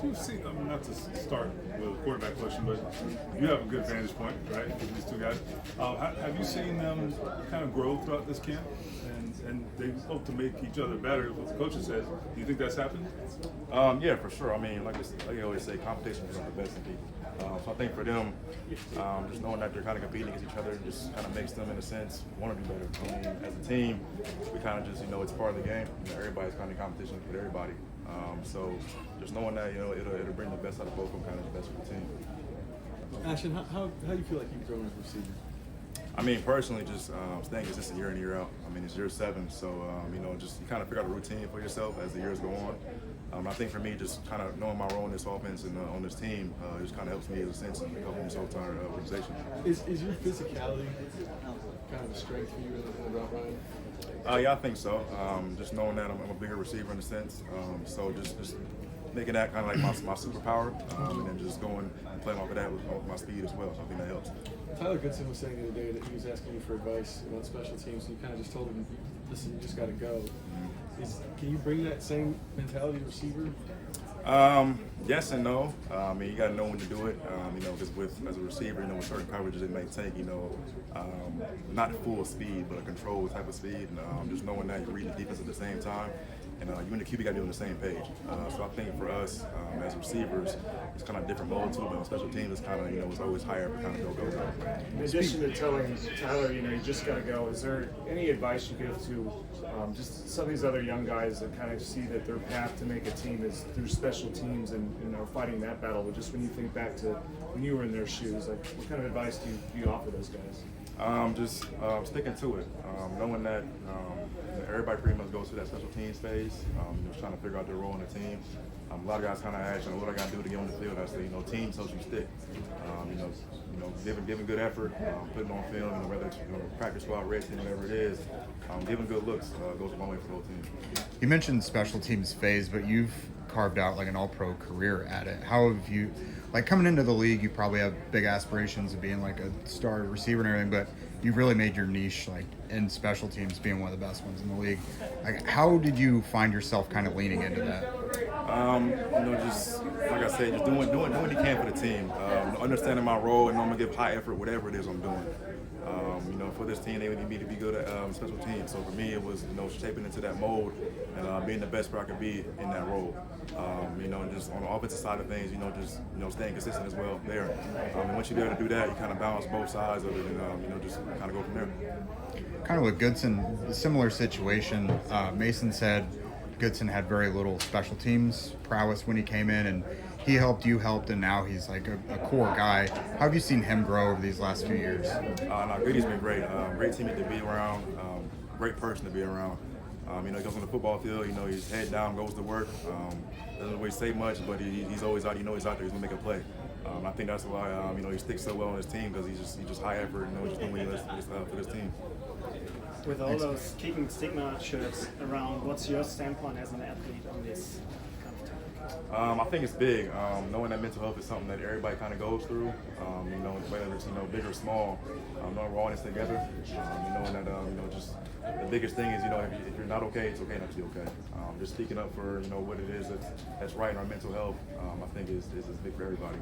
you see, I mean, not to start with a quarterback question, but you have a good vantage point, right, with these two guys. Have you seen them kind of grow throughout this camp? And they hope to make each other better, what the coaches says. Do you think that's happened? Yeah, for sure. I mean, like I always say, competition is the best in people. So I think for them, just knowing that they're kind of competing against each other just kind of makes them, in a sense, want to do better. I mean, as a team, we kind of just, it's part of the game. Everybody's kind of in competition with everybody. So just knowing that, it'll bring the best out of both of them, kind of the best for the team. Ashton, how do you feel like you've grown as a receiver? I mean, personally, just staying consistent year in, year out. I mean, it's year 7, so, just you kind of figure out a routine for yourself as the years go on. I think for me, just kind of knowing my role in this offense and on this team just kind of helps me as a sense in helping this whole entire organization. Is your physicality kind of a strength for you in the route running? Yeah, I think so. Just knowing that I'm a bigger receiver in a sense, so just making that kind of like my superpower, and then just going and playing off of that with my speed as well. So I think that helps. Tyler Goodson was saying the other day that he was asking you for advice about special teams, and you kind of just told him, listen, you just got to go. Can you bring that same mentality to receiver? Yes and no. I mean, you got to know when to do it. Because as a receiver, with certain coverages it may take, not full speed, but a controlled type of speed. And just knowing that you're reading the defense at the same time. And you and the QB got to be on the same page. So I think for us, as receivers, it's kind of different mode too. But on special teams, it's kind of, it's always higher for kind of go. In addition to telling Tyler, you just got to go, is there any advice you give to just some of these other young guys that kind of see that their path to make a team is through special teams and are fighting that battle? But just when you think back to when you were in their shoes, like what kind of advice do you offer those guys? Just sticking to it, knowing that everybody pretty much goes through that special teams phase, just trying to figure out their role in the team. A lot of guys kind of ask, what I got to do to get on the field. I say, teams helps you stick. Giving good effort, putting on film, whether it's practice squad, red team, whatever it is, giving good looks goes a long way for the whole team. You mentioned special teams phase, but you've carved out like an all-pro career at it. How have you, like coming into the league, you probably have big aspirations of being like a star receiver and everything, but you've really made your niche like in special teams, being one of the best ones in the league. Like, how did you find yourself kind of leaning into that? Just like I said, just doing what you can for the team. Understanding my role, and I'm gonna give high effort, whatever it is I'm doing. For this team, they need me to be good at special teams. So for me, it was shaping into that mold and being the best where I could be in that role. Just on the offensive side of things, just staying consistent as well there. And once you're able to do that, you kind of balance both sides of it, and just kind of go from there. Kind of with Goodson, a similar situation. Mason said Goodson had very little special teams prowess when he came in, and he helped, you helped, and now he's like a core guy. How have you seen him grow over these last few years? Goody's been great. Great teammate to be around. Great person to be around. He goes on the football field. He's head down, goes to work. Doesn't really say much, but he's always out. He's out there. He's gonna make a play. I think that's why he sticks so well on his team, because he's just high effort. Just doing what he does for this team. With all those kicking stigma shirts around, what's your standpoint as an athlete on this kind of topic? I think it's big. Knowing that mental health is something that everybody kind of goes through. Whether it's big or small, knowing we're all in this together. Knowing that just the biggest thing is if you're not okay, it's okay not to be okay. Just speaking up for what it is that's right in our mental health. I think is big for everybody.